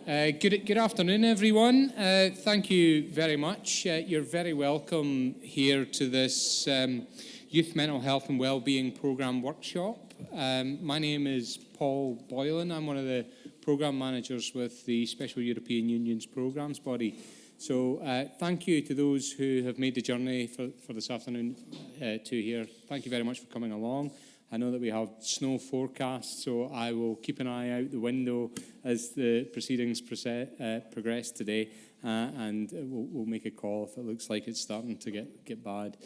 Good afternoon, everyone. Thank you very much. You're very welcome here to this Youth Mental Health and Wellbeing Programme workshop. My name is Paul Boylan. I'm one of the Programme Managers with the Special European Union's Programmes body. So thank you to those who have made the journey for this afternoon to here. Thank you very much for coming along. I know that we have snow forecast, so I will keep an eye out the window as the proceedings progress today, and we'll make a call if it looks like it's starting to get bad.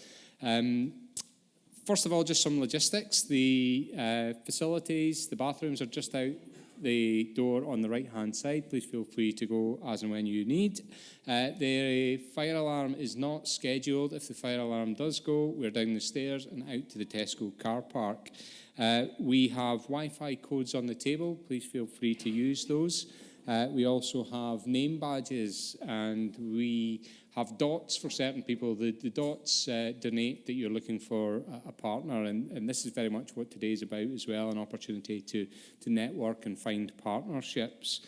First of all, just some logistics. The facilities, the bathrooms are just out the door on the right-hand side. Please feel free to go as and when you need. The fire alarm is not scheduled. If the fire alarm does go, we're down the stairs and out to the Tesco car park. We have Wi-Fi codes on the table. Please feel free to use those. We also have name badges, and we have dots for certain people. The dots denote that you're looking for a partner, and this is very much what today's about as well, an opportunity to network and find partnerships.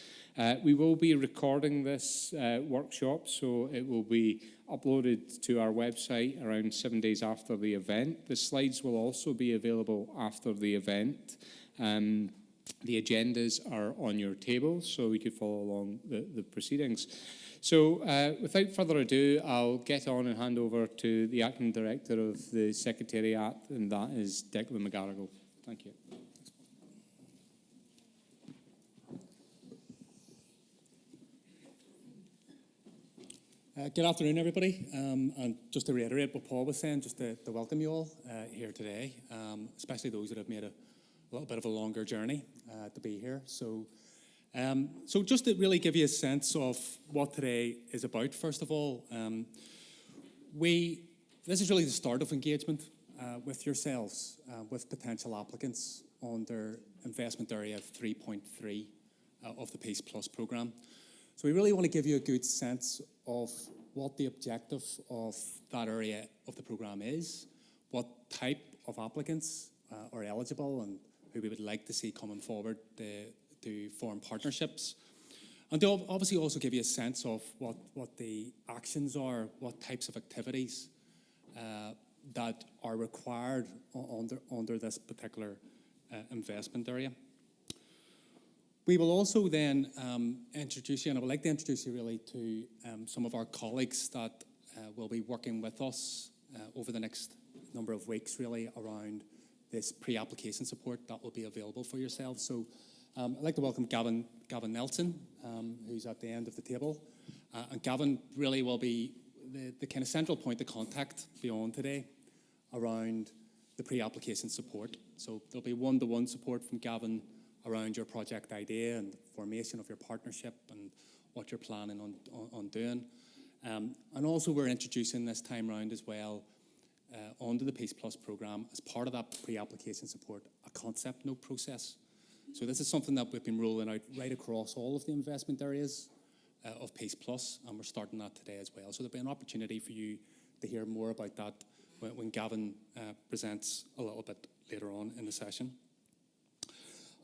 We will be recording this workshop, so it will be uploaded to our website around 7 days after the event. The slides will also be available after the event. The agendas are on your table, so you can follow along the proceedings. So without further ado, I'll get on and hand over to the Acting Director of the Secretariat, and that is Declan McGarrigle. Thank you. Good afternoon, everybody. And just to reiterate what Paul was saying, just to welcome you all here today, especially those that have made a little bit of a longer journey to be here. So just to really give you a sense of what today is about, first of all, this is really the start of engagement with yourselves, with potential applicants under investment area 3.3 of the PEACEPLUS programme. So we really want to give you a good sense of what the objective of that area of the programme is, what type of applicants are eligible, and who we would like to see coming forward to form partnerships. And to obviously also give you a sense of what the actions are, what types of activities that are required under this particular investment area. We will also then introduce you, and I would like to introduce you really to some of our colleagues that will be working with us over the next number of weeks really around this pre-application support that will be available for yourselves. So I'd like to welcome Gavin Nelson, who's at the end of the table. And Gavin really will be the kind of central point of contact beyond today around the pre-application support. So there'll be one-to-one support from Gavin around your project idea and the formation of your partnership and what you're planning on doing. And also we're introducing this time round as well onto the PEACEPLUS programme as part of that pre-application support, a concept note process. So this is something that we've been rolling out right across all of the investment areas of PEACEPLUS, and we're starting that today as well. So there'll be an opportunity for you to hear more about that when Gavin presents a little bit later on in the session.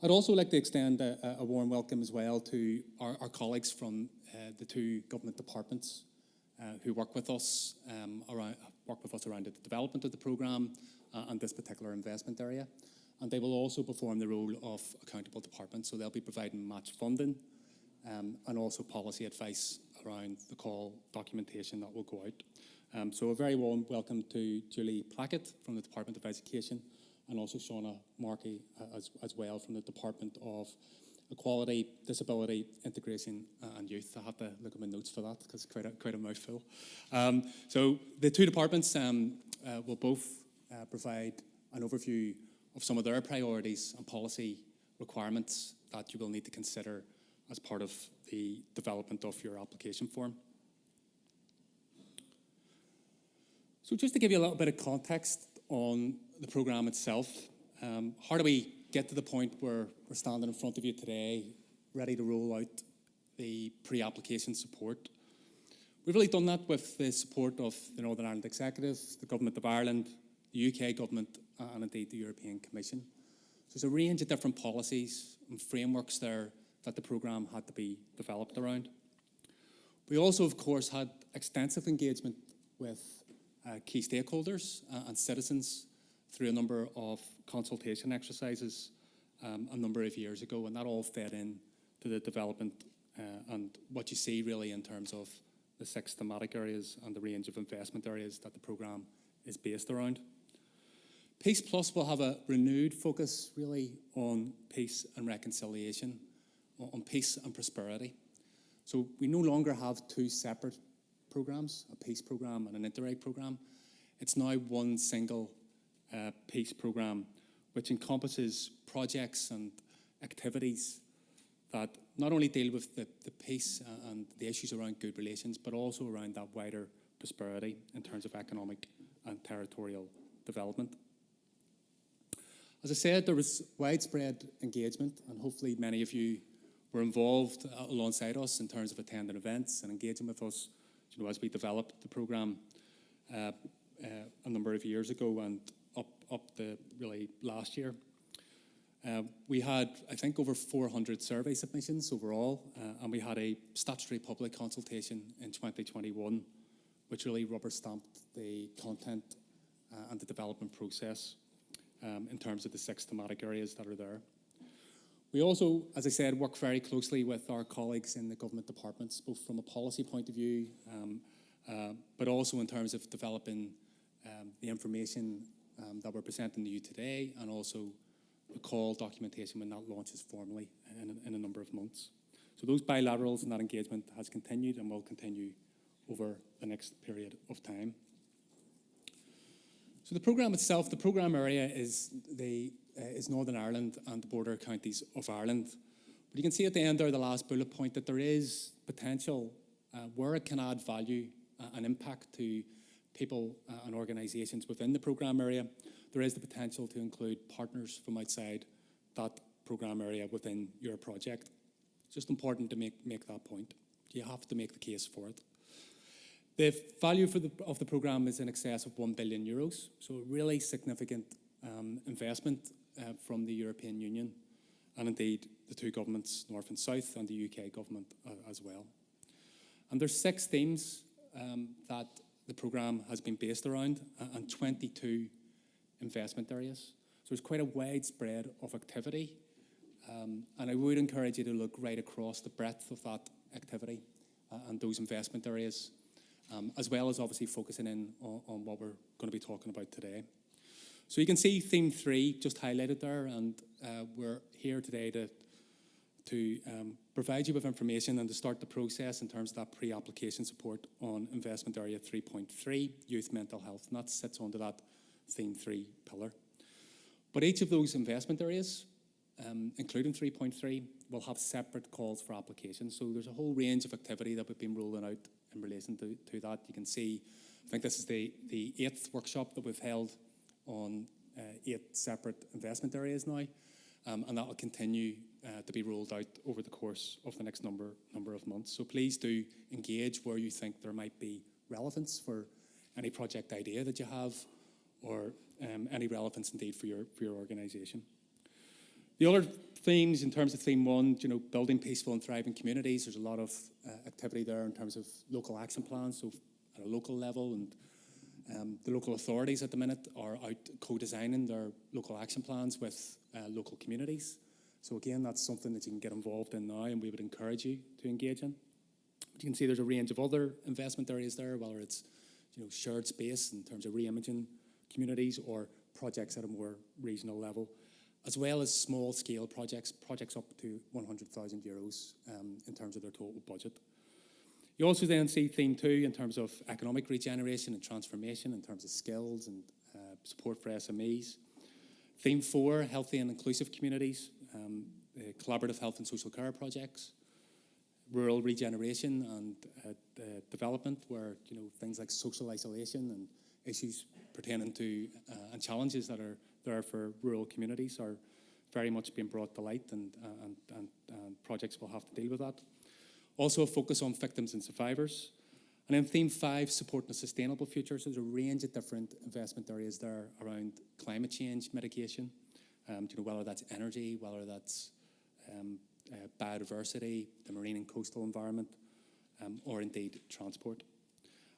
I'd also like to extend a warm welcome as well to our colleagues from the two government departments who work with us around the development of the programme and this particular investment area. And they will also perform the role of accountable departments, so they'll be providing match funding and also policy advice around the call documentation that will go out. So a very warm welcome to Julie Plackett from the Department of Education, and also Shauna Markey as well from the Department of Equality, Disability, Integration and Youth. I have to look at my notes for that because it's quite a mouthful. So the two departments will both provide an overview of some of their priorities and policy requirements that you will need to consider as part of the development of your application form. So just to give you a little bit of context on the programme itself, how do we get to the point where we're standing in front of you today, ready to roll out the pre-application support? We've really done that with the support of the Northern Ireland Executive, the Government of Ireland, the UK Government, and indeed the European Commission. So there's a range of different policies and frameworks there that the programme had to be developed around. We also, of course, had extensive engagement with key stakeholders and citizens through a number of consultation exercises a number of years ago, and that all fed in to the development and what you see really in terms of the 6 thematic areas and the range of investment areas that the programme is based around. Peace Plus will have a renewed focus really on peace and reconciliation, on peace and prosperity. So we no longer have 2 separate programmes, a peace programme and an Interreg programme. It's now one single peace programme, which encompasses projects and activities that not only deal with the peace and the issues around good relations, but also around that wider prosperity in terms of economic and territorial development. As I said, there was widespread engagement, and hopefully many of you were involved alongside us in terms of attending events and engaging with us, as we developed the programme a number of years ago and up to really last year. We had, I think, over 400 survey submissions overall, and we had a statutory public consultation in 2021, which really rubber-stamped the content and the development process in terms of the 6 thematic areas that are there. We also, as I said, work very closely with our colleagues in the government departments, both from a policy point of view, but also in terms of developing the information that we're presenting to you today, and also the call documentation when that launches formally in a number of months. So those bilaterals and that engagement has continued and will continue over the next period of time. So the programme itself, the programme area is Northern Ireland and the border counties of Ireland. But you can see at the end there, the last bullet point, that there is potential where it can add value and impact to people and organisations within the programme area. There is the potential to include partners from outside that programme area within your project. It's just important to make that point. You have to make the case for it. The value of the programme is in excess of €1 billion, so a really significant investment from the European Union, and indeed the 2 governments, North and South, and the UK government as well. And there's 6 themes that the programme has been based around, and 22 investment areas. So there's quite a wide spread of activity, and I would encourage you to look right across the breadth of that activity and those investment areas, as well as obviously focusing in on what we're going to be talking about today. So you can see theme 3 just highlighted there, and we're here today to provide you with information and to start the process in terms of that pre-application support on investment area 3.3, youth mental health, and that sits under that theme 3 pillar. But each of those investment areas, including 3.3, will have separate calls for application. So there's a whole range of activity that we've been rolling out in relation to that. You can see, I think this is the 8th workshop that we've held on 8 separate investment areas now, and that will continue to be rolled out over the course of the next number of months. So please do engage where you think there might be relevance for any project idea that you have, or any relevance indeed for your organisation. The other themes in terms of theme 1, building peaceful and thriving communities. There's a lot of activity there in terms of local action plans, so at a local level, and the local authorities at the minute are out co-designing their local action plans with local communities. So again, that's something that you can get involved in now, and we would encourage you to engage in. But you can see there's a range of other investment areas there, whether it's shared space in terms of re-imaging communities, or projects at a more regional level, as well as small-scale projects up to €100,000 in terms of their total budget. You also then see theme 2 in terms of economic regeneration and transformation, in terms of skills and support for SMEs. Theme 4, healthy and inclusive communities, collaborative health and social care projects, rural regeneration and development, where things like social isolation and issues pertaining to and challenges that are there for rural communities are very much being brought to light, and projects will have to deal with that. Also a focus on victims and survivors. And then theme 5, supporting a sustainable future. So there's a range of different investment areas there around climate change mitigation, whether that's energy, whether that's biodiversity, the marine and coastal environment, or indeed transport.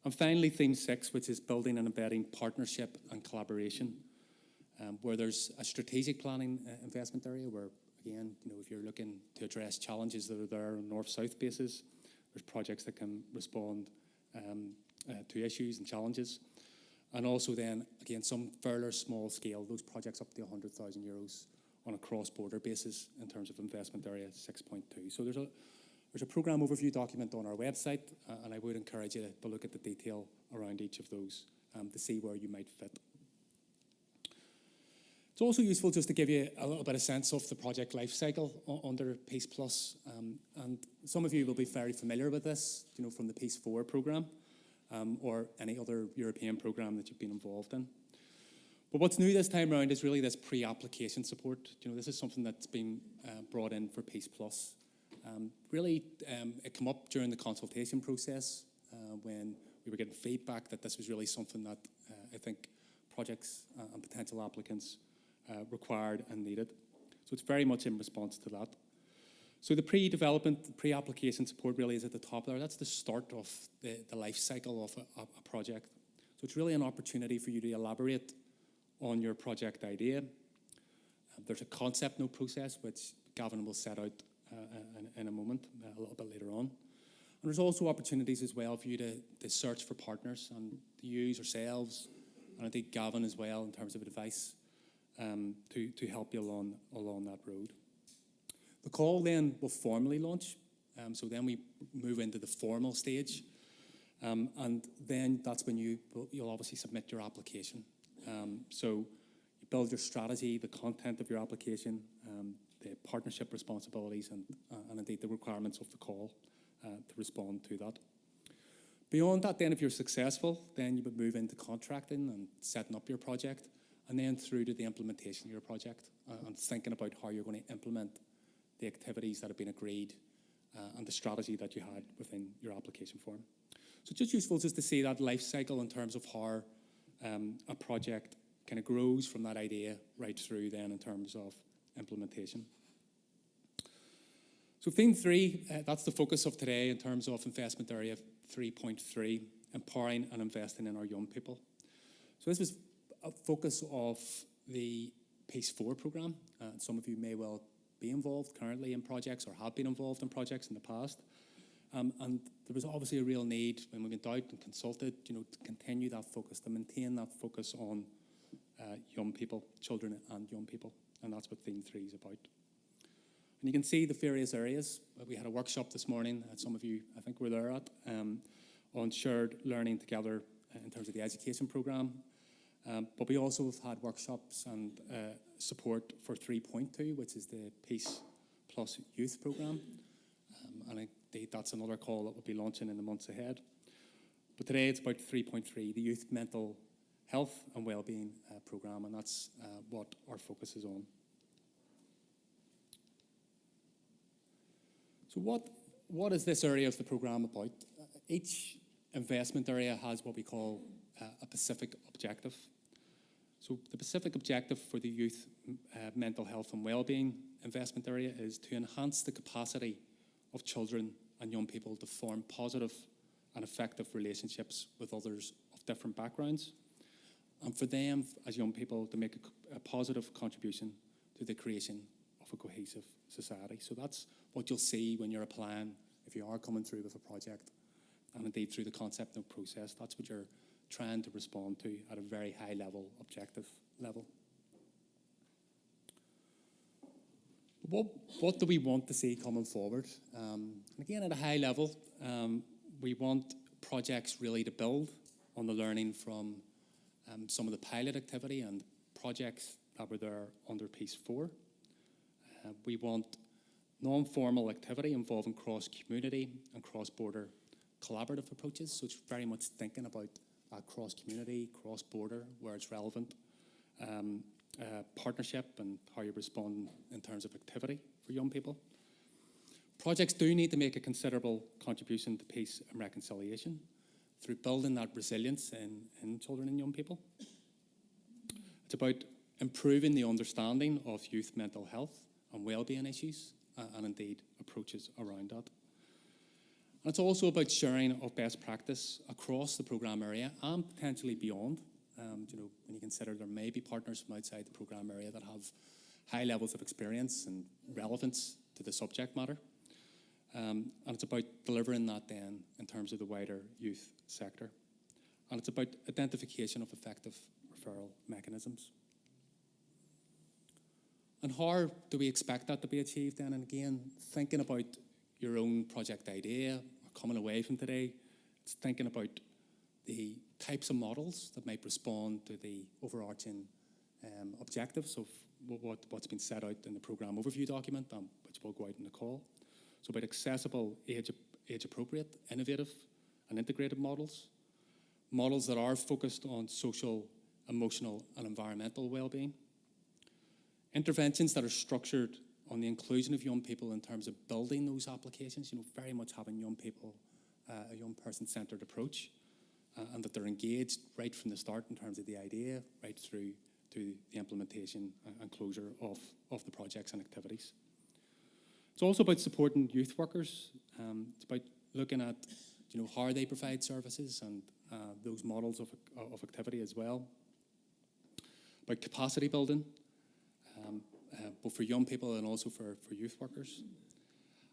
And finally, theme 6, which is building and embedding partnership and collaboration, where there's a strategic planning investment area where, again, if you're looking to address challenges that are there on north-south basis, there's projects that can respond to issues and challenges. And also then, again, some fairly small scale, those projects up to €100,000 on a cross-border basis in terms of investment area 6.2. So there's a programme overview document on our website, and I would encourage you to look at the detail around each of those to see where you might fit. It's also useful just to give you a little bit of sense of the project life cycle under PEACEPLUS. And some of you will be very familiar with this, from the Peace 4 programme or any other European programme that you've been involved in. But what's new this time around is really this pre-application support. This is something that's been brought in for PEACEPLUS. It came up during the consultation process when we were getting feedback that this was really something that I think projects and potential applicants required and needed. So it's very much in response to that. So the pre-development, pre-application support really is at the top there. That's the start of the life cycle of a project. So it's really an opportunity for you to elaborate on your project idea. There's a concept note process, which Gavin will set out in a moment, a little bit later on. And there's also opportunities as well for you to search for partners and to use yourselves, and I think Gavin as well in terms of advice to help you along that road. The call then will formally launch, so then we move into the formal stage, and then that's when you'll obviously submit your application. So you build your strategy, the content of your application, the partnership responsibilities, and indeed the requirements of the call to respond to that. Beyond that, then, if you're successful, then you would move into contracting and setting up your project, and then through to the implementation of your project and thinking about how you're going to implement the activities that have been agreed and the strategy that you had within your application form. So it's just useful just to see that life cycle in terms of how a project kind of grows from that idea right through then in terms of implementation. So theme 3, that's the focus of today in terms of investment area 3.3, empowering and investing in our young people. So this was a focus of the Peace 4 programme. Some of you may well be involved currently in projects or have been involved in projects in the past. And there was obviously a real need when we went out and consulted, to continue that focus, to maintain that focus on young people, children and young people. And that's what theme 3 is about. And you can see the various areas. We had a workshop this morning, some of you I think were there at, on shared learning together in terms of the education programme. But we also have had workshops and support for 3.2, which is the Peace Plus Youth Programme. And indeed, that's another call that we'll be launching in the months ahead. But today it's about 3.3, the Youth Mental Health and Wellbeing Programme, and that's what our focus is on. So what is this area of the programme about? Each investment area has what we call a specific objective. So the specific objective for the youth mental health and wellbeing investment area is to enhance the capacity of children and young people to form positive and effective relationships with others of different backgrounds, and for them as young people to make a positive contribution to the creation of a cohesive society. So that's what you'll see when you're applying, if you are coming through with a project, and indeed through the concept note process. That's what you're trying to respond to at a very high level, objective level. What do we want to see coming forward? And again, at a high level, we want projects really to build on the learning from some of the pilot activity and projects that were there under Peace 4. We want non-formal activity involving cross-community and cross-border collaborative approaches. So it's very much thinking about cross-community, cross-border, where it's relevant, partnership and how you respond in terms of activity for young people. Projects do need to make a considerable contribution to peace and reconciliation through building that resilience in children and young people. It's about improving the understanding of youth mental health and wellbeing issues and indeed approaches around that. And it's also about sharing of best practice across the programme area and potentially beyond. When you consider there may be partners from outside the programme area that have high levels of experience and relevance to the subject matter. And it's about delivering that then in terms of the wider youth sector. And it's about identification of effective referral mechanisms. And how do we expect that to be achieved then? And again, thinking about your own project idea, or coming away from today, it's thinking about the types of models that might respond to the overarching objectives of what's been set out in the programme overview document, which will go out in the call. So about accessible, age-appropriate, innovative and integrated models that are focused on social, emotional and environmental well-being. Interventions that are structured on the inclusion of young people in terms of building those applications, very much having young people, a young person-centred approach, and that they're engaged right from the start in terms of the idea, right through to the implementation and closure of the projects and activities. It's also about supporting youth workers. It's about looking at how they provide services and those models of activity as well. About capacity building, both for young people and also for youth workers.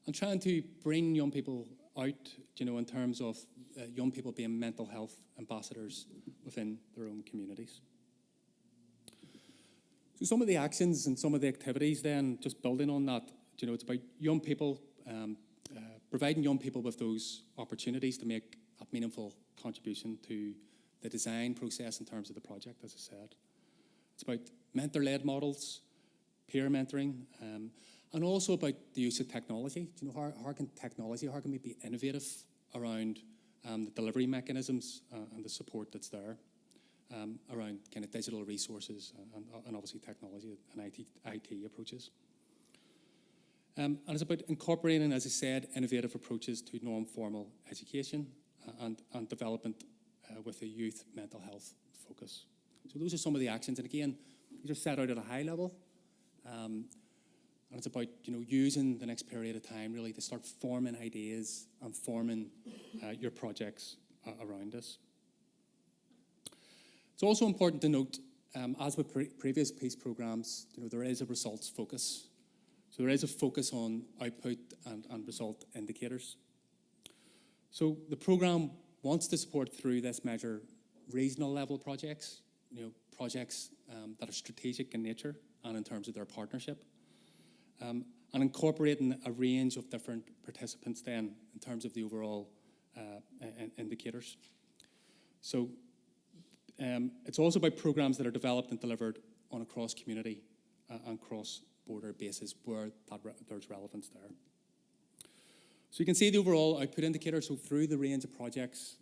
And trying to bring young people out, in terms of young people being mental health ambassadors within their own communities. So some of the actions and some of the activities then, just building on that, it's about young people, providing young people with those opportunities to make a meaningful contribution to the design process in terms of the project, as I said. It's about mentor-led models, peer mentoring, and also about the use of technology. How can we be innovative around the delivery mechanisms and the support that's there around kind of digital resources and obviously technology and IT approaches. And it's about incorporating, as I said, innovative approaches to non-formal education and development with a youth mental health focus. So those are some of the actions. And again, these are set out at a high level. And it's about using the next period of time really to start forming ideas and forming your projects around this. It's also important to note, as with previous PEACE programmes, there is a results focus. So there is a focus on output and result indicators. So the programme wants to support through this measure regional level projects, projects that are strategic in nature and in terms of their partnership, and incorporating a range of different participants then in terms of the overall indicators. So it's also about programmes that are developed and delivered on a cross-community and cross-border basis where there's relevance there. So you can see the overall output indicator. So through the range of projects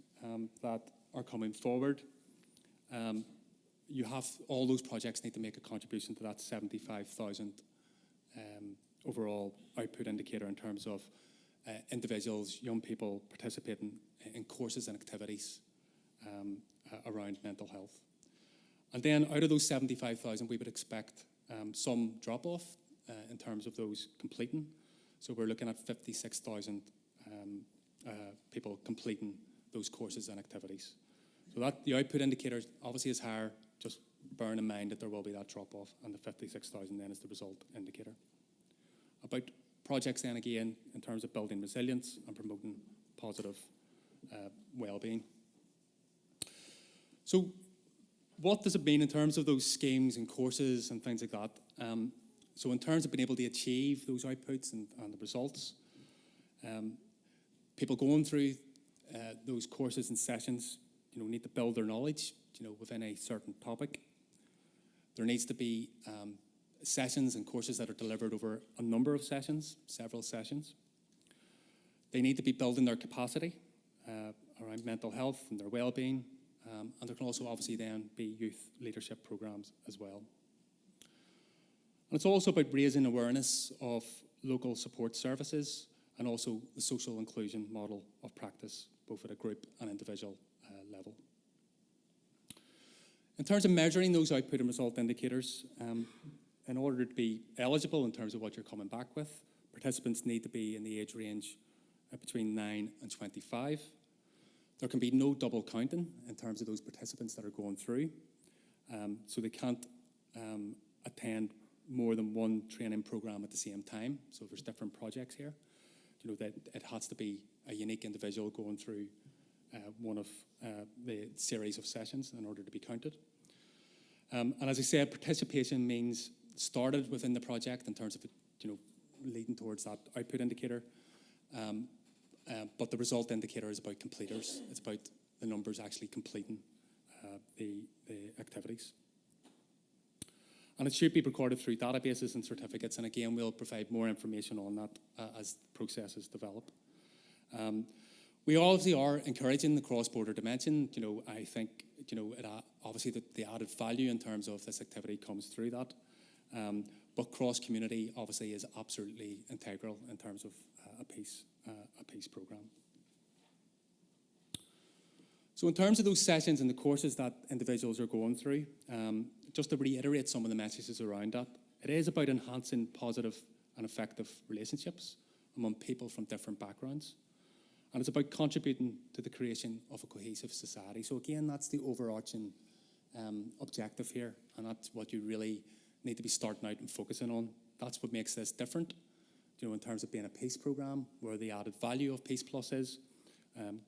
that are coming forward, you have all those projects need to make a contribution to that 75,000 overall output indicator in terms of individuals, young people participating in courses and activities around mental health. And then out of those 75,000, we would expect some drop-off in terms of those completing. So we're looking at 56,000 people completing those courses and activities. So that the output indicator obviously is higher, just bearing in mind that there will be that drop-off, and the 56,000 then is the result indicator. About projects then again, in terms of building resilience and promoting positive well-being. So what does it mean in terms of those schemes and courses and things like that? So in terms of being able to achieve those outputs and the results, people going through those courses and sessions, need to build their knowledge, within a certain topic. There needs to be sessions and courses that are delivered over a number of sessions, several sessions. They need to be building their capacity around mental health and their well-being, and there can also obviously then be youth leadership programs as well. And it's also about raising awareness of local support services and also the social inclusion model of practice, both at a group and individual level. In terms of measuring those output and result indicators, in order to be eligible in terms of what you're coming back with, Participants need to be in the age range between 9 and 25. There can be no double counting in terms of those participants that are going through. So they can't attend more than one training program at the same time. So there's different projects here. That it has to be a unique individual going through one of the series of sessions in order to be counted. And as I said, participation means started within the project in terms of leading towards that output indicator. But the result indicator is about completers. It's about the numbers actually completing the activities. And it should be recorded through databases and certificates. And again, we'll provide more information on that as processes develop. We obviously are encouraging the cross-border dimension. I think, obviously the added value in terms of this activity comes through that. But cross-community obviously is absolutely integral in terms of a peace program. So in terms of those sessions and the courses that individuals are going through, just to reiterate some of the messages around that, it is about enhancing positive and effective relationships among people from different backgrounds. And it's about contributing to the creation of a cohesive society. So again, that's the overarching objective here. And that's what you really need to be starting out and focusing on. That's what makes this different, in terms of being a peace program, where the added value of PEACEPLUS is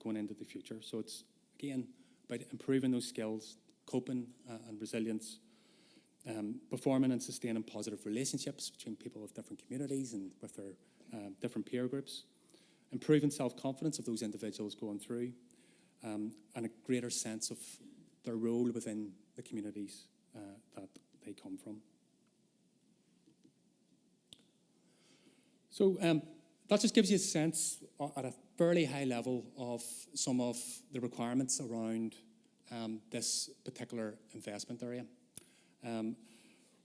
going into the future. So it's, again, about improving those skills, coping and resilience, performing and sustaining positive relationships between people of different communities and with their different peer groups, improving self-confidence of those individuals going through, and a greater sense of their role within the communities that they come from. So that just gives you a sense at a fairly high level of some of the requirements around this particular investment area.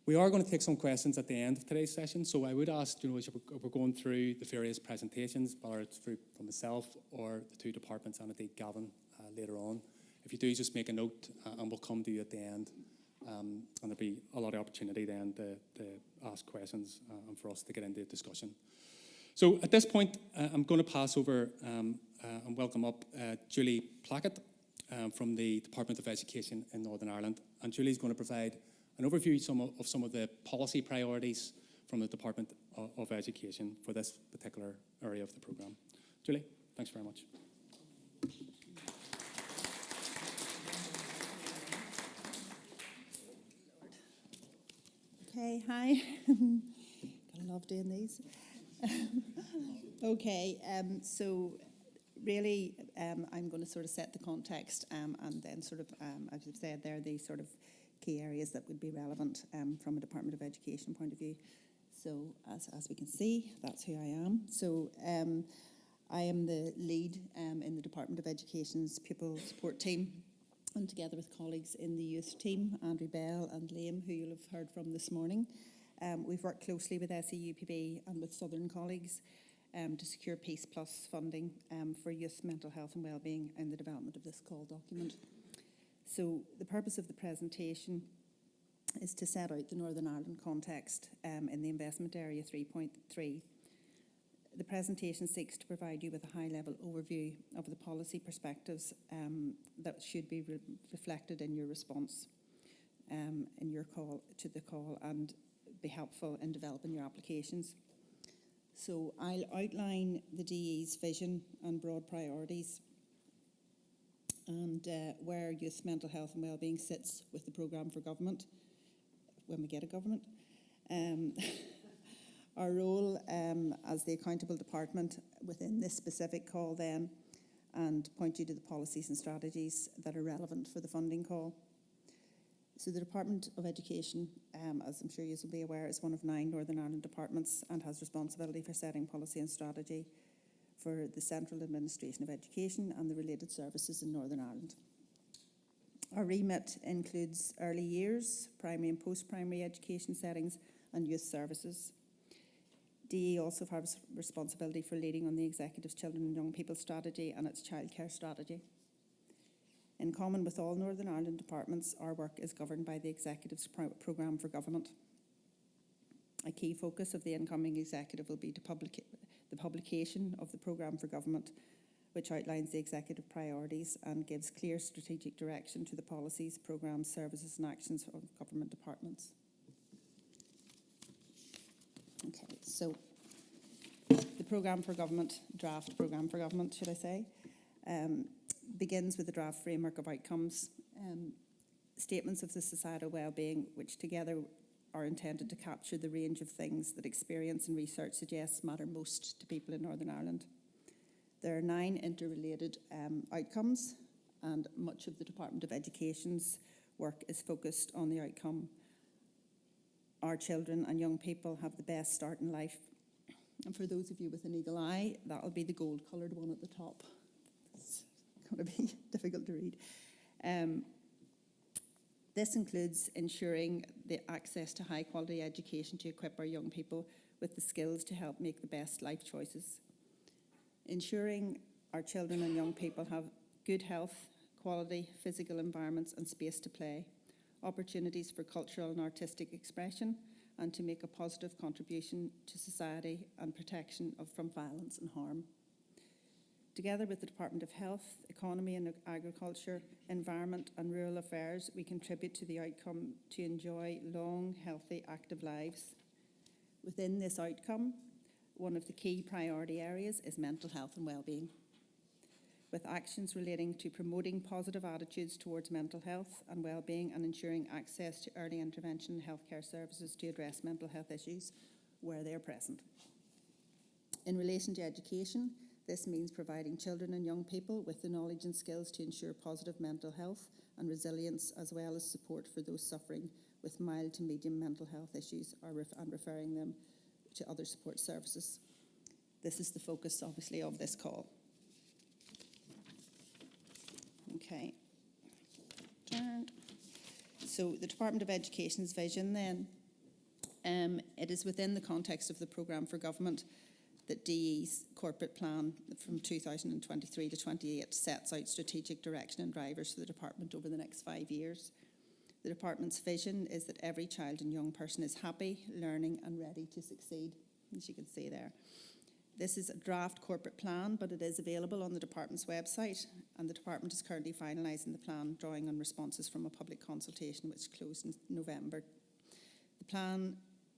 We are going to take some questions at the end of today's session, so I would ask, as we're going through the various presentations, whether it's from myself or the two departments and indeed Gavin later on, if you do just make a note and we'll come to you at the end, and there'll be a lot of opportunity then to ask questions and for us to get into a discussion. So at this point, I'm going to pass over and welcome up Julie Plackett from the Department of Education in Northern Ireland. And Julie's going to provide an overview of some of the policy priorities from the Department of Education for this particular area of the programme. Julie, thanks very much. Okay, hi. Gotta love doing these. Okay, so really I'm going to sort of set the context and then sort of, as you've said there, the sort of key areas that would be relevant from a Department of Education point of view. So as we can see, that's who I am. So I am the lead in the Department of Education's pupil support team, and together with colleagues in the youth team, Andrew Bell and Liam, who you'll have heard from this morning. We've worked closely with SEUPB and with Southern colleagues to secure PEACEPLUS funding for youth mental health and wellbeing in the development of this call document. So the purpose of the presentation is to set out the Northern Ireland context in the investment area 3.3. The presentation seeks to provide you with a high-level overview of the policy perspectives that should be reflected in your response, in your call to the call, and be helpful in developing your applications. So I'll outline the DE's vision and broad priorities and where youth mental health and wellbeing sits with the programme for government, when we get a government. Our role as the accountable department within this specific call then, and point you to the policies and strategies that are relevant for the funding call. So the Department of Education, as I'm sure you will be aware, is one of 9 Northern Ireland departments and has responsibility for setting policy and strategy for the Central Administration of Education and the related services in Northern Ireland. Our remit includes early years, primary and post-primary education settings, and youth services. DE also has responsibility for leading on the Executive's Children and Young People Strategy and its childcare strategy. In common with all Northern Ireland departments, our work is governed by the Executive's Programme for Government. A key focus of the incoming executive will be the publication of the programme for government, which outlines the executive priorities and gives clear strategic direction to the policies, programmes, services and actions of government departments. Okay, so the programme for government, draft programme for government, should I say, begins with the draft framework of outcomes, statements of the societal wellbeing, which together are intended to capture the range of things that experience and research suggests matter most to people in Northern Ireland. There are 9 interrelated outcomes, and much of the Department of Education's work is focused on the outcome: our children and young people have the best start in life. And for those of you with an eagle eye, that'll be the gold-coloured one at the top. It's going to be difficult to read. This includes ensuring the access to high-quality education to equip our young people with the skills to help make the best life choices. Ensuring our children and young people have good health, quality physical environments and space to play, opportunities for cultural and artistic expression, and to make a positive contribution to society and protection from violence and harm. Together with the Department of Health, Economy and Agriculture, Environment and Rural Affairs, we contribute to the outcome to enjoy long, healthy, active lives. Within this outcome, one of the key priority areas is mental health and wellbeing, with actions relating to promoting positive attitudes towards mental health and wellbeing and ensuring access to early intervention and healthcare services to address mental health issues where they are present. In relation to education, this means providing children and young people with the knowledge and skills to ensure positive mental health and resilience, as well as support for those suffering with mild to medium mental health issues and referring them to other support services. This is the focus, obviously, of this call. Okay. So the Department of Education's vision then, it is within the context of the programme for government that DE's corporate plan from 2023 to 28 sets out strategic direction and drivers for the department over the next 5 years. The department's vision is that every child and young person is happy, learning and ready to succeed, as you can see there. This is a draft corporate plan, but it is available on the department's website, and the department is currently finalising the plan, drawing on responses from a public consultation which closed in November. The plan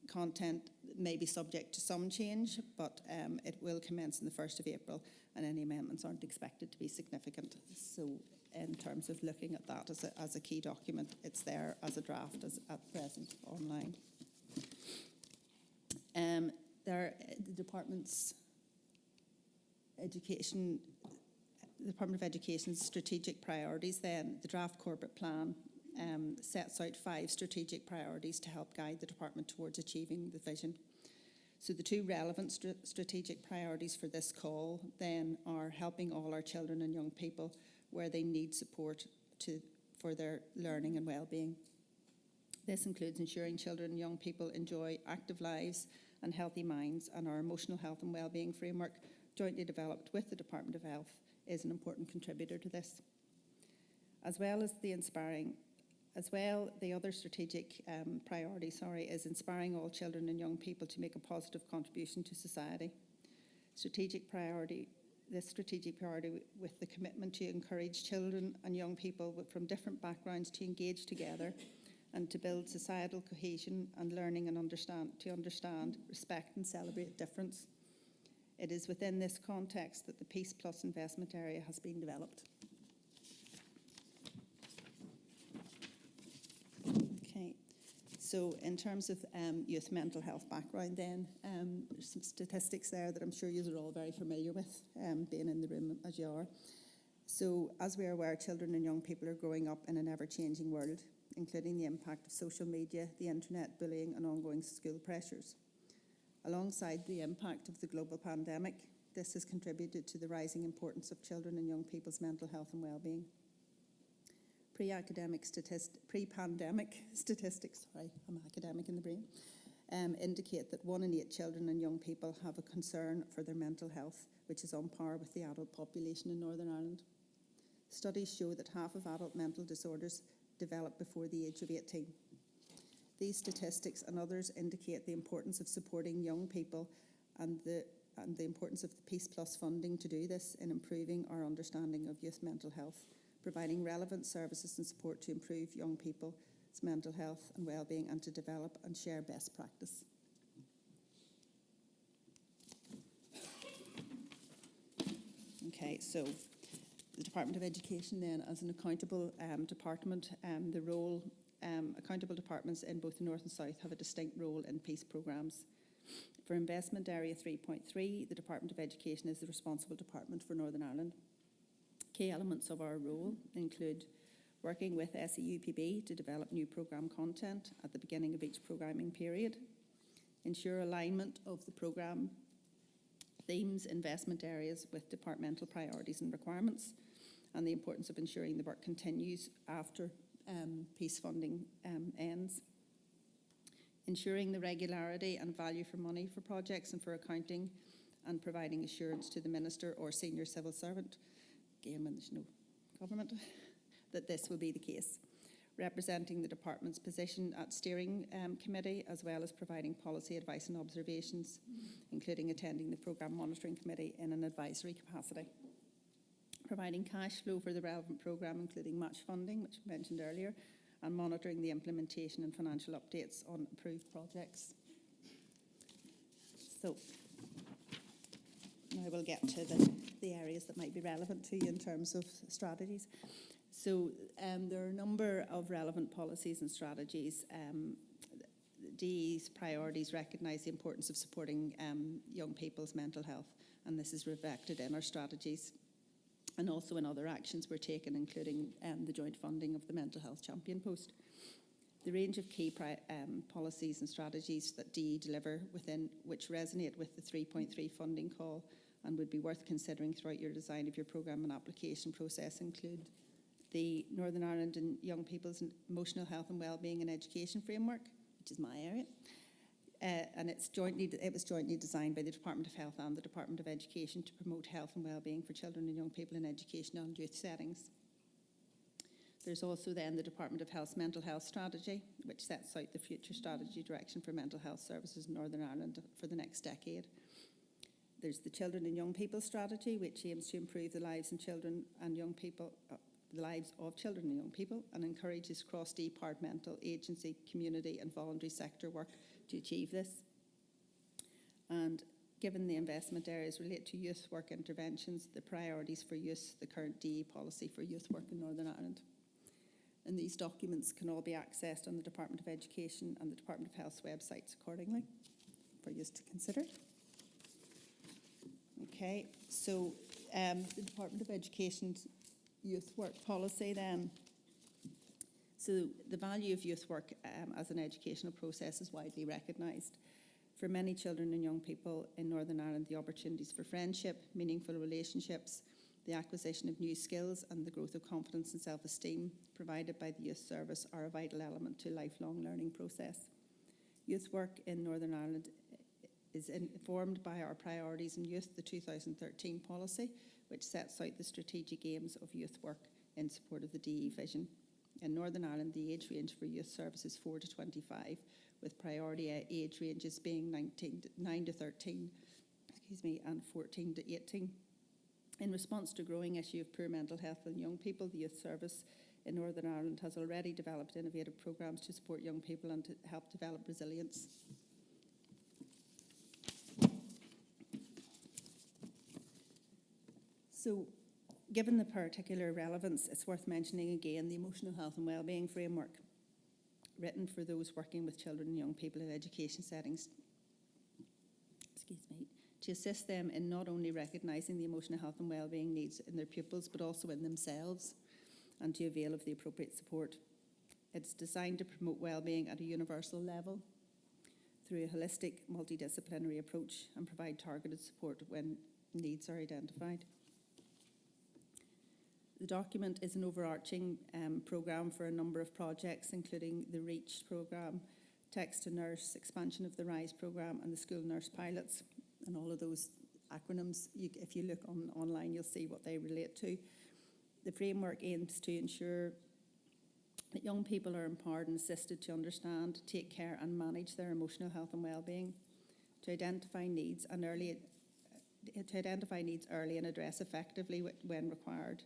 content may be subject to some change, but it will commence on the 1st of April, and any amendments aren't expected to be significant. So in terms of looking at that as a key document, it's there as a draft at present online. The Department of Education's strategic priorities then, the draft corporate plan sets out 5 strategic priorities to help guide the department towards achieving the vision. So the 2 relevant strategic priorities for this call then are helping all our children and young people where they need support for their learning and well-being. This includes ensuring children and young people enjoy active lives and healthy minds, and our emotional health and wellbeing framework, jointly developed with the Department of Health, is an important contributor to this. The other strategic priority, is inspiring all children and young people to make a positive contribution to society. This strategic priority with the commitment to encourage children and young people from different backgrounds to engage together and to build societal cohesion and learning and understand, respect and celebrate difference. It is within this context that the PEACEPLUS investment area has been developed. Okay, so in terms of youth mental health background then, there's some statistics there that I'm sure you are all very familiar with, being in the room as you are. So as we are aware, children and young people are growing up in an ever-changing world, including the impact of social media, the internet, bullying and ongoing school pressures. Alongside the impact of the global pandemic, this has contributed to the rising importance of children and young people's mental health and well-being. Pre-pandemic statistics, I'm academic in the brain, indicate that 1 in 8 children and young people have a concern for their mental health, which is on par with the adult population in Northern Ireland. Studies show that half of adult mental disorders develop before the age of 18. These statistics and others indicate the importance of supporting young people and the importance of the PEACEPLUS funding to do this in improving our understanding of youth mental health, providing relevant services and support to improve young people's mental health and well-being, and to develop and share best practice. Okay, so the Department of Education then, as an accountable department, the role, accountable departments in both the North and South have a distinct role in PEACE programmes. For Investment Area 3.3, the Department of Education is the responsible department for Northern Ireland. Key elements of our role include working with SEUPB to develop new programme content at the beginning of each programming period, ensure alignment of the programme themes, investment areas with departmental priorities and requirements, and the importance of ensuring the work continues after PEACE funding ends. Ensuring the regularity and value for money for projects and for accounting, and providing assurance to the Minister or senior civil servant, again when there's no government, that this will be the case. Representing the department's position at steering committee, as well as providing policy advice and observations, including attending the programme monitoring committee in an advisory capacity. Providing cash flow for the relevant programme, including match funding, which I mentioned earlier, and monitoring the implementation and financial updates on approved projects. So now we'll get to the areas that might be relevant to you in terms of strategies. So there are a number of relevant policies and strategies. DE's priorities recognise the importance of supporting young people's mental health, and this is reflected in our strategies and also in other actions we're taking, including the joint funding of the Mental Health Champion Post. The range of key policies and strategies that DE deliver within, which resonate with the 3.3 funding call and would be worth considering throughout your design of your programme and application process, include the Northern Ireland and Young People's Emotional Health and Wellbeing and Education Framework, which is my area, and it was jointly designed by the Department of Health and the Department of Education to promote health and wellbeing for children and young people in education and youth settings. There's also then the Department of Health's Mental Health Strategy, which sets out the future strategy direction for mental health services in Northern Ireland for the next decade. There's the Children and Young People Strategy, which aims to improve the lives of children and young people, and encourages cross-departmental agency, community and voluntary sector work to achieve this. And given the investment areas relate to youth work interventions, the priorities for youth, the current DE policy for youth work in Northern Ireland. And these documents can all be accessed on the Department of Education and the Department of Health's websites accordingly for you to consider. Okay, so the Department of Education's youth work policy then. So the value of youth work as an educational process is widely recognised. For many children and young people in Northern Ireland, the opportunities for friendship, meaningful relationships, the acquisition of new skills and the growth of confidence and self-esteem provided by the youth service are a vital element to a lifelong learning process. Youth work in Northern Ireland is informed by our priorities in youth, the 2013 policy, which sets out the strategic aims of youth work in support of the DE vision. In Northern Ireland, the age range for youth service is 4 to 25, with priority age ranges being 9 to 13, and 14 to 18. In response to a growing issue of poor mental health in young people, the youth service in Northern Ireland has already developed innovative programmes to support young people and to help develop resilience. So, given the particular relevance, it's worth mentioning again the Emotional Health and Wellbeing Framework, written for those working with children and young people in education settings, to assist them in not only recognising the emotional health and wellbeing needs in their pupils, but also in themselves, and to avail of the appropriate support. It's designed to promote wellbeing at a universal level through a holistic, multidisciplinary approach and provide targeted support when needs are identified. The document is an overarching programme for a number of projects, including the REACH programme, Text to Nurse, expansion of the RISE programme, and the school nurse pilots. And all of those acronyms, if you look online, you'll see what they relate to. The framework aims to ensure that young people are empowered and assisted to understand, take care and manage their emotional health and well-being, to identify needs early and address effectively when required,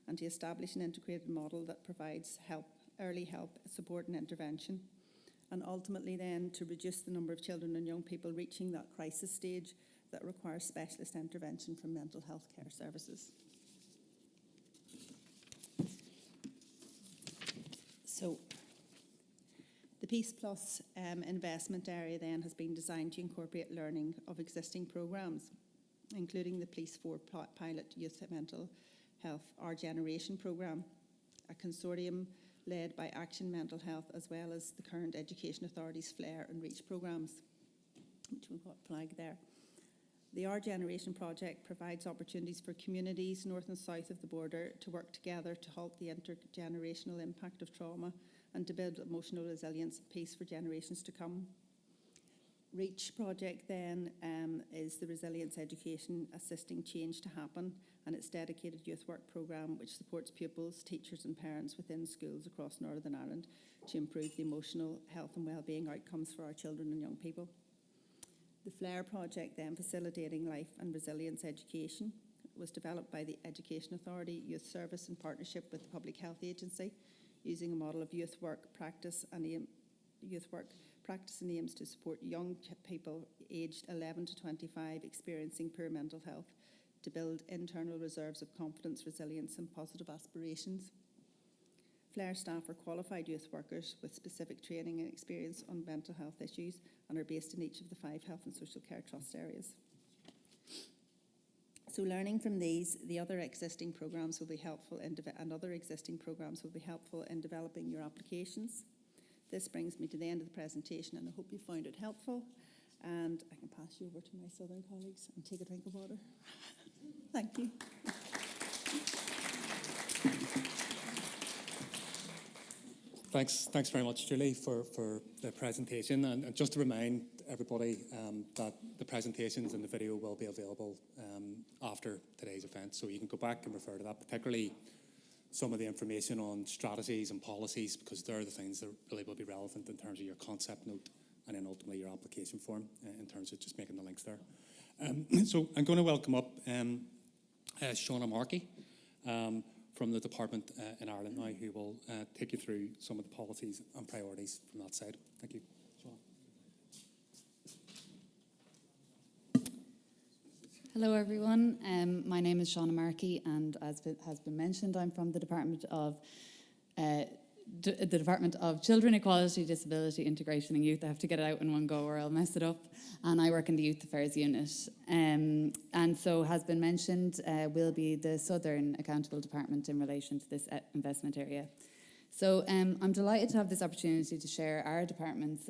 and to establish an integrated model that provides early help, support and intervention, and ultimately then to reduce the number of children and young people reaching that crisis stage that requires specialist intervention from mental health care services. So the PEACEPLUS investment area then has been designed to incorporate learning of existing programmes, including the Police 4 Pilot Youth Mental Health, Our Generation programme, a consortium led by Action Mental Health, as well as the current Education Authority's FLARE and REACH programmes, which we've got flagged there. The Our Generation project provides opportunities for communities north and south of the border to work together to halt the intergenerational impact of trauma and to build emotional resilience and peace for generations to come. REACH project then is the Resilience Education Assisting Change to Happen, and its dedicated youth work programme which supports pupils, teachers and parents within schools across Northern Ireland to improve the emotional health and wellbeing outcomes for our children and young people. The FLARE project then, facilitating life and resilience education, was developed by the Education Authority Youth Service in partnership with the Public Health Agency, using a model of youth work practice and aims to support young people aged 11 to 25 experiencing poor mental health to build internal reserves of confidence, resilience and positive aspirations. FLARE staff are qualified youth workers with specific training and experience on mental health issues and are based in each of the 5 health and social care trust areas. So learning from these, the other existing programmes will be helpful in developing your applications. This brings me to the end of the presentation, and I hope you found it helpful. And I can pass you over to my southern colleagues and take a drink of water. Thank you. Thanks very much, Julie, for the presentation. And just to remind everybody that the presentations and the video will be available after today's event, so you can go back and refer to that, particularly some of the information on strategies and policies, because they're the things that really will be relevant in terms of your concept note and then ultimately your application form in terms of just making the links there. So I'm going to welcome up Shauna Markey from the department in Ireland now, who will take you through some of the policies and priorities from that side. Thank you. Shauna. Hello everyone, my name is Shauna Markey, and as has been mentioned, I'm from the Department of Children, Equality, Disability, Integration and Youth. I have to get it out in one go or I'll mess it up. And I work in the Youth Affairs Unit. And so, has been mentioned, we'll be the Southern Accountable Department in relation to this investment area. So I'm delighted to have this opportunity to share our department's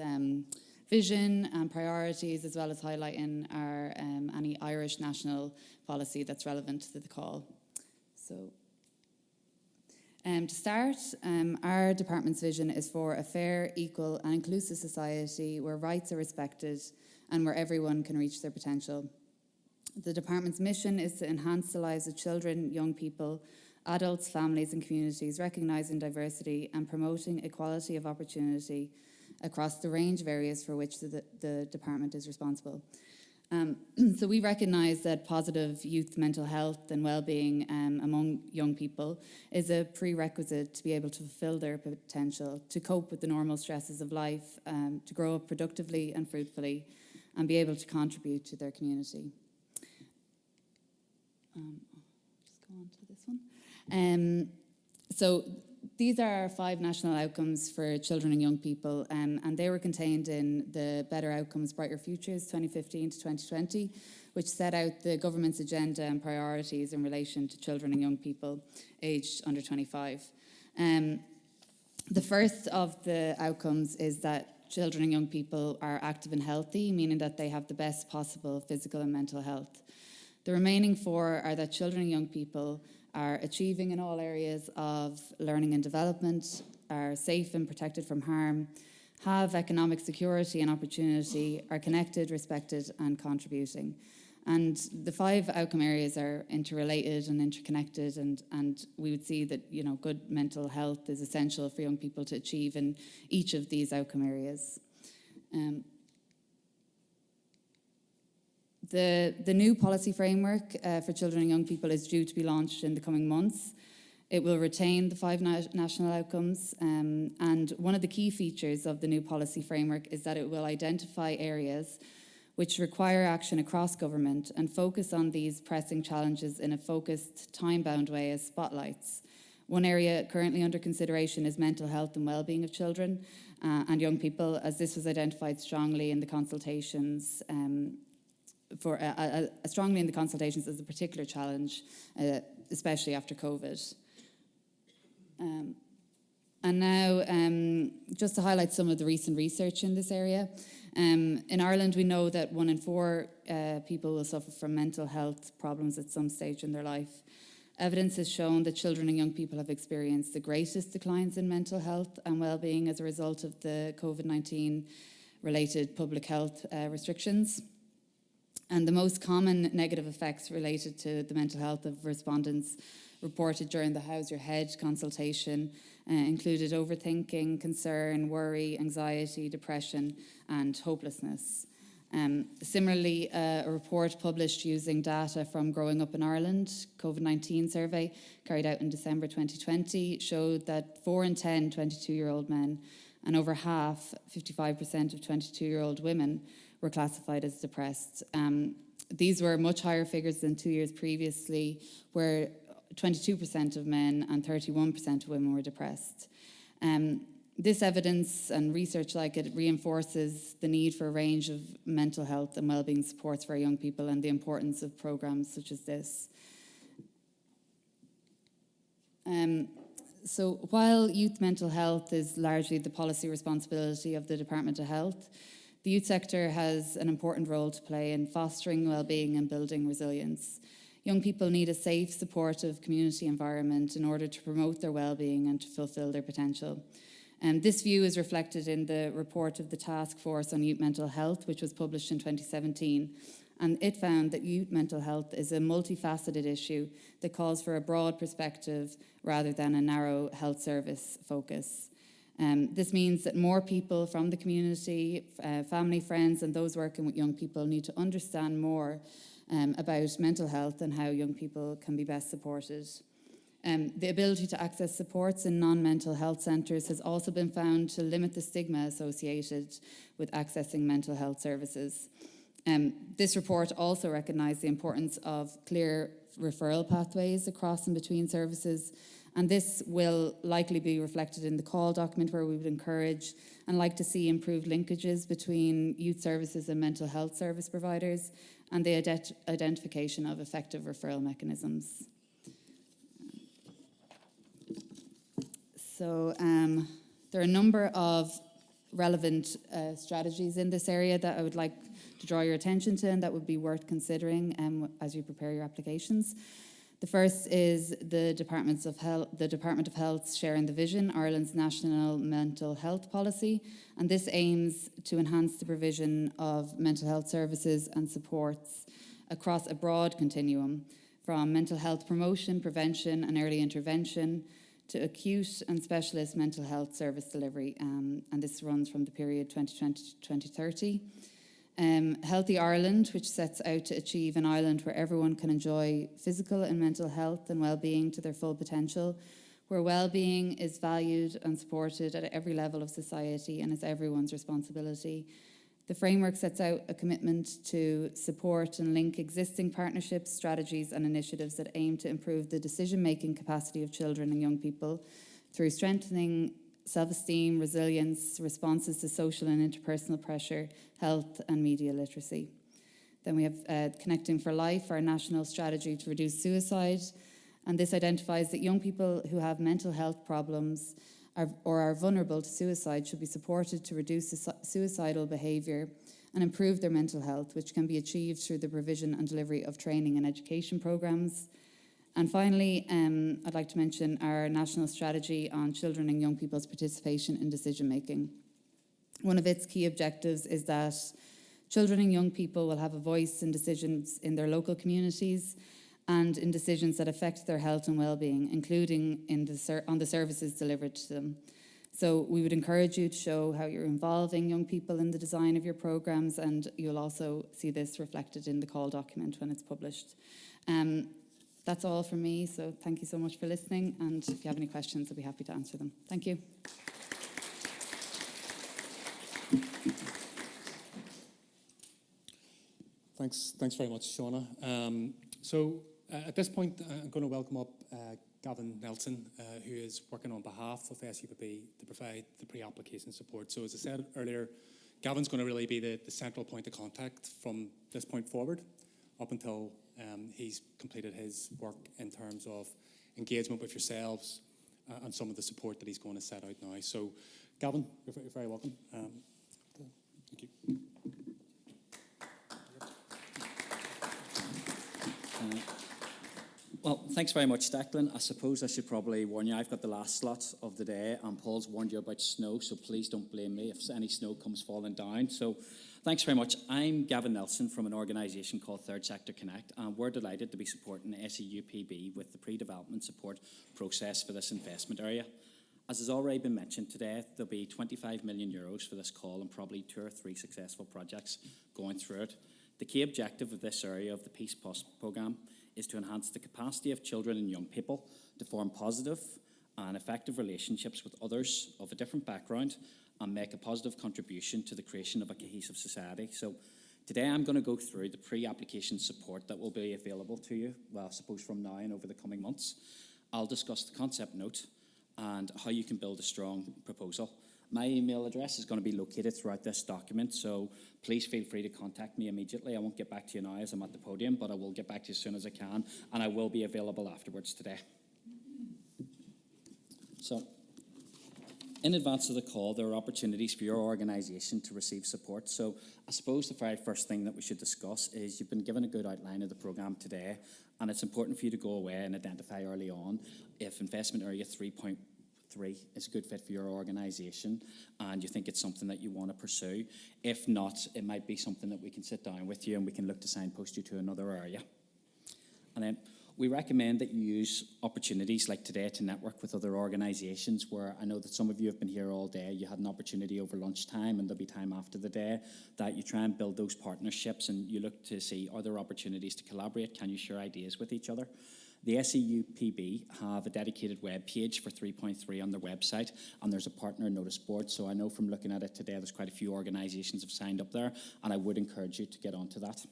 vision and priorities, as well as highlighting our any Irish national policy that's relevant to the call. So, to start, our department's vision is for a fair, equal and inclusive society where rights are respected and where everyone can reach their potential. The department's mission is to enhance the lives of children, young people, adults, families and communities, recognising diversity and promoting equality of opportunity across the range of areas for which the department is responsible. So we recognise that positive youth mental health and well-being among young people is a prerequisite to be able to fulfil their potential, to cope with the normal stresses of life, to grow up productively and fruitfully, and be able to contribute to their community. I'll just go on to this one. So these are our 5 national outcomes for children and young people, and they were contained in the Better Outcomes, Brighter Futures 2015 to 2020, which set out the government's agenda and priorities in relation to children and young people aged under 25. The first of the outcomes is that children and young people are active and healthy, meaning that they have the best possible physical and mental health. The remaining 4 are that children and young people are achieving in all areas of learning and development, are safe and protected from harm, have economic security and opportunity, are connected, respected and contributing. And the 5 outcome areas are interrelated and interconnected, and we would see that, you know, good mental health is essential for young people to achieve in each of these outcome areas. The new policy framework for children and young people is due to be launched in the coming months. It will retain the 5 national outcomes, and one of the key features of the new policy framework is that it will identify areas which require action across government and focus on these pressing challenges in a focused, time-bound way as spotlights. One area currently under consideration is mental health and well-being of children and young people, as this was identified strongly in the consultations as a particular challenge, especially after COVID. And now, just to highlight some of the recent research in this area, in Ireland we know that 1 in 4 people will suffer from mental health problems at some stage in their life. Evidence has shown that children and young people have experienced the greatest declines in mental health and well-being as a result of the COVID-19 related public health restrictions. And the most common negative effects related to the mental health of respondents reported during the How's Your Head consultation included overthinking, concern, worry, anxiety, depression, and hopelessness. Similarly, a report published using data from Growing Up in Ireland, COVID-19 survey carried out in December 2020, showed that 4 in 10 22-year-old men and over half, 55% of 22-year-old women, were classified as depressed. These were much higher figures than 2 years previously, where 22% of men and 31% of women were depressed. This evidence and research like it reinforces the need for a range of mental health and wellbeing supports for our young people and the importance of programs such as this. So while youth mental health is largely the policy responsibility of the Department of Health, the youth sector has an important role to play in fostering well-being and building resilience. Young people need a safe, supportive community environment in order to promote their well-being and to fulfil their potential. This view is reflected in the report of the Task Force on Youth Mental Health, which was published in 2017. And it found that youth mental health is a multifaceted issue that calls for a broad perspective rather than a narrow health service focus. This means that more people from the community, family, friends, and those working with young people need to understand more about mental health and how young people can be best supported. The ability to access supports in non-mental health centres has also been found to limit the stigma associated with accessing mental health services. This report also recognised the importance of clear referral pathways across and between services, and this will likely be reflected in the call document, where we would encourage and like to see improved linkages between youth services and mental health service providers, and the identification of effective referral mechanisms. So there are a number of relevant strategies in this area that I would like to draw your attention to and that would be worth considering as you prepare your applications. The first is the Department of Health's Sharing the Vision, Ireland's national mental health policy, and this aims to enhance the provision of mental health services and supports across a broad continuum, from mental health promotion, prevention and early intervention to acute and specialist mental health service delivery, and this runs from the period 2020 to 2030. Healthy Ireland, which sets out to achieve an Ireland where everyone can enjoy physical and mental health and well-being to their full potential, where well-being is valued and supported at every level of society and is everyone's responsibility. The framework sets out a commitment to support and link existing partnerships, strategies and initiatives that aim to improve the decision-making capacity of children and young people through strengthening self-esteem, resilience, responses to social and interpersonal pressure, health and media literacy. Then we have Connecting for Life, our national strategy to reduce suicide, and this identifies that young people who have mental health problems or are vulnerable to suicide should be supported to reduce suicidal behaviour and improve their mental health, which can be achieved through the provision and delivery of training and education programmes. And finally, I'd like to mention our national strategy on children and young people's participation in decision making. One of its key objectives is that Children and young people will have a voice in decisions in their local communities and in decisions that affect their health and well-being, including on the services delivered to them. So we would encourage you to show how you're involving young people in the design of your programmes, and you'll also see this reflected in the call document when it's published. That's all from me, so thank you so much for listening, and if you have any questions, I'll be happy to answer them. Thank you. Thanks very much, Shauna. At this point, I'm going to welcome up Gavin Nelson, who is working on behalf of SEUPB to provide the pre-application support. So as I said earlier, Gavin's going to really be the central point of contact from this point forward up until he's completed his work in terms of engagement with yourselves and some of the support that he's going to set out now. So Gavin, you're very welcome. Thank you. Well, thanks very much, Declan. I suppose I should probably warn you, I've got the last slot of the day, and Paul's warned you about snow, so please don't blame me if any snow comes falling down. So thanks very much. I'm Gavin Nelson from an organisation called Third Sector Connect, and we're delighted to be supporting SEUPB with the pre-development support process for this investment area. As has already been mentioned today, there'll be €25 million for this call and probably 2 or 3 successful projects going through it. The key objective of this area of the PEACEPLUS programme is to enhance the capacity of children and young people to form positive and effective relationships with others of a different background and make a positive contribution to the creation of a cohesive society. So today I'm going to go through the pre-application support that will be available to you, well, I suppose from now and over the coming months. I'll discuss the concept note and how you can build a strong proposal. My email address is going to be located throughout this document, so please feel free to contact me immediately. I won't get back to you now as I'm at the podium, but I will get back to you as soon as I can, and I will be available afterwards today. So, in advance of the call, there are opportunities for your organisation to receive support. So, I suppose the very first thing that we should discuss is you've been given a good outline of the programme today, and it's important for you to go away and identify early on if investment area 3.3 is a good fit for your organisation and you think it's something that you want to pursue. If not, it might be something that we can sit down with you and we can look to signpost you to another area. And then we recommend that you use opportunities like today to network with other organisations, where I know that some of you have been here all day. You had an opportunity over lunchtime and there'll be time after the day that you try and build those partnerships and you look to see, are there opportunities to collaborate? Can you share ideas with each other? The SEUPB have a dedicated web page for 3.3 on their website, and there's a partner notice board. So I know from looking at it today, there's quite a few organisations have signed up there, and I would encourage you to get onto that.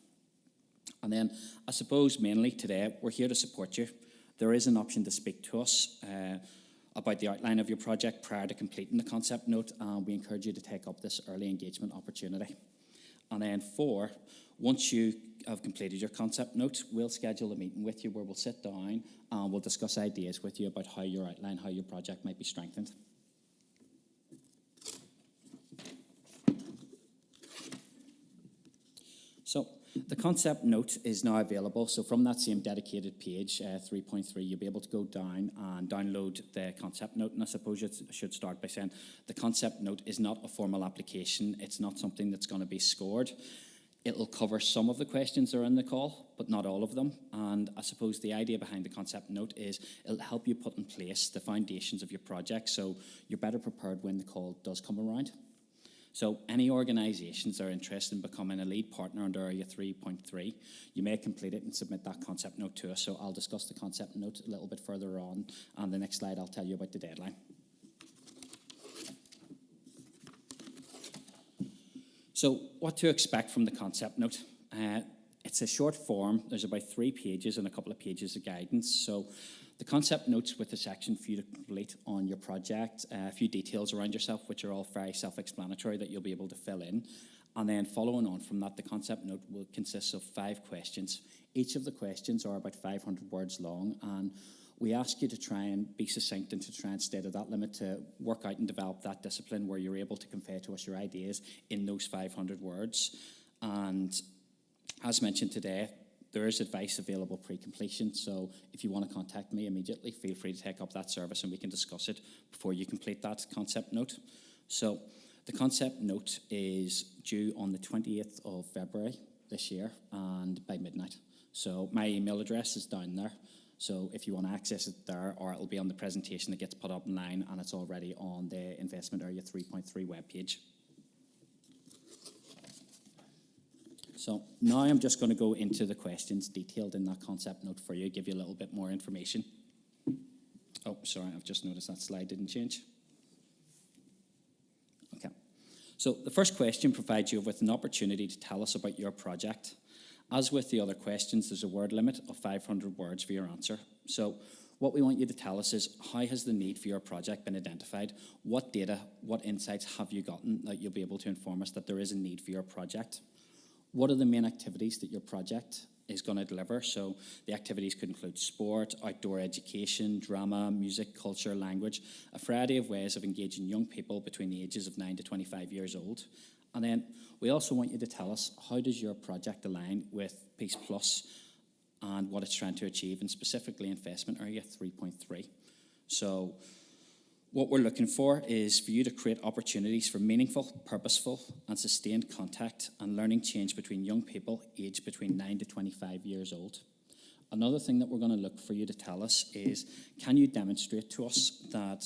And then I suppose mainly today, we're here to support you. There is an option to speak to us about the outline of your project prior to completing the concept note, and we encourage you to take up this early engagement opportunity. And then 4, once you have completed your concept note, we'll schedule a meeting with you where we'll sit down and we'll discuss ideas with you about how your outline, how your project might be strengthened. So the concept note is now available. So from that same dedicated page, 3.3, you'll be able to go down and download the concept note. And I suppose I should start by saying the concept note is not a formal application. It's not something that's going to be scored. It'll cover some of the questions that are in the call, but not all of them. And I suppose the idea behind the concept note is it'll help you put in place the foundations of your project so you're better prepared when the call does come around. So any organisations that are interested in becoming a lead partner under Area 3.3, you may complete it and submit that concept note to us. So I'll discuss the concept note a little bit further on. And the next slide, I'll tell you about the deadline. So what to expect from the concept note? It's a short form. There's about 3 pages and a couple of pages of guidance. So the concept notes with a section for you to complete on your project, a few details around yourself, which are all very self-explanatory that you'll be able to fill in. And then following on from that, the concept note will consist of 5 questions. Each of the questions are about 500 words long, and we ask you to try and be succinct and to try and stay to that limit, to work out and develop that discipline where you're able to convey to us your ideas in those 500 words. And as mentioned today, there is advice available pre-completion, so if you want to contact me immediately, feel free to take up that service and we can discuss it before you complete that concept note. So The concept note is due on the 28th of February this year and by midnight. So my email address is down there. So if you want to access it there, or it'll be on the presentation that gets put up online, and it's already on the Investment Area 3.3 webpage. So now I'm just going to go into the questions detailed in that concept note for you, give you a little bit more information. Oh, sorry, I've just noticed that slide didn't change. Okay. So the first question provides you with an opportunity to tell us about your project. As with the other questions, there's a word limit of 500 words for your answer. So what we want you to tell us is, how has the need for your project been identified? What data, what insights have you gotten that you'll be able to inform us that there is a need for your project? What are the main activities that your project is going to deliver? So the activities could include sport, outdoor education, drama, music, culture, language, a variety of ways of engaging young people between the ages of 9 to 25 years old. And then we also want you to tell us, how does your project align with PEACEPLUS and what it's trying to achieve, and specifically Investment Area 3.3. So what we're looking for is for you to create opportunities for meaningful, purposeful and sustained contact and learning change between young people aged between 9 to 25 years old. Another thing that we're going to look for you to tell us is, can you demonstrate to us that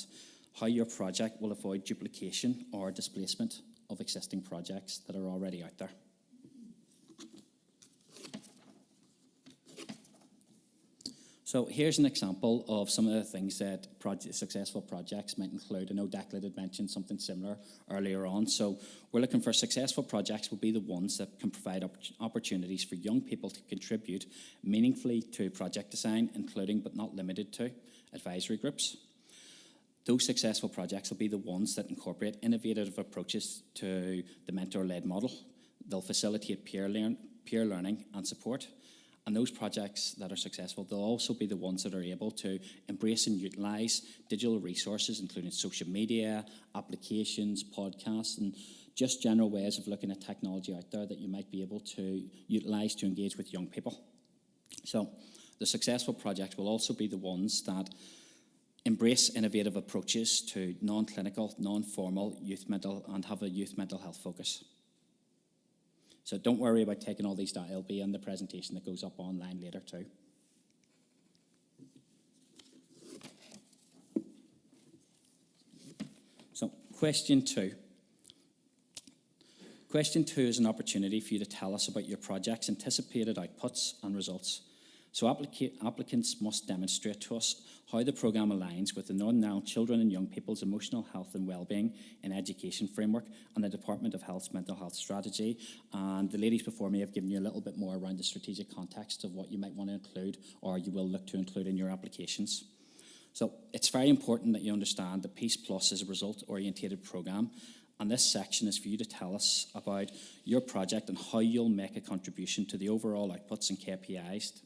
how your project will avoid duplication or displacement of existing projects that are already out there? So here's an example of some of the things that successful projects might include. I know Declan had mentioned something similar earlier on. So we're looking for successful projects will be the ones that can provide opportunities for young people to contribute meaningfully to project design, including but not limited to advisory groups. Those successful projects will be the ones that incorporate innovative approaches to the mentor-led model. They'll facilitate peer learning and support. And those projects that are successful, they'll also be the ones that are able to embrace and utilise digital resources, including social media, applications, podcasts, and just general ways of looking at technology out there that you might be able to utilise to engage with young people. So the successful projects will also be the ones that embrace innovative approaches to non-clinical, non-formal and have a youth mental health focus. So don't worry about taking all these down. It'll be in the presentation that goes up online later too. So question two. Question two is an opportunity for you to tell us about your project's anticipated outputs and results. So applicants must demonstrate to us how the programme aligns with the Northern Ireland Children and Young People's Emotional Health and Wellbeing in Education Framework and the Department of Health's Mental Health Strategy. And the ladies before me have given you a little bit more around the strategic context of what you might want to include, or you will look to include in your applications. So it's very important that you understand that PEACEPLUS is a result-oriented programme, and this section is for you to tell us about your project and how you'll make a contribution to the overall outputs and KPIs.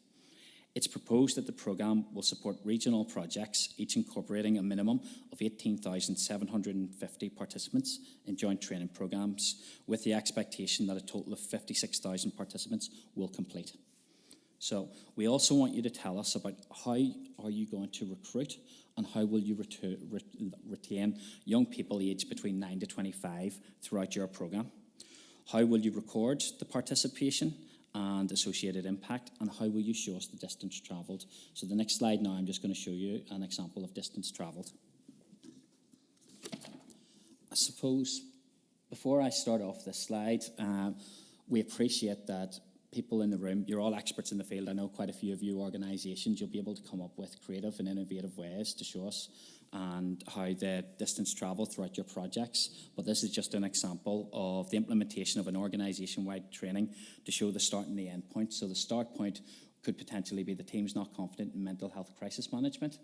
It's proposed that the programme will support regional projects, each incorporating a minimum of 18,750 participants in joint training programmes, with the expectation that a total of 56,000 participants will complete. So we also want you to tell us about how are you going to recruit and how will you retain young people aged between 9 to 25 throughout your programme. How will you record the participation and associated impact, and how will you show us the distance travelled? So the next slide now, I'm just going to show you an example of distance travelled. I suppose before I start off this slide, we appreciate that people in the room, you're all experts in the field. I know quite a few of you organisations, you'll be able to come up with creative and innovative ways to show us and how the distance travel throughout your projects. But this is just an example of the implementation of an organisation-wide training to show the start and the end point. So the start point could potentially be the team's not confident in mental health crisis management.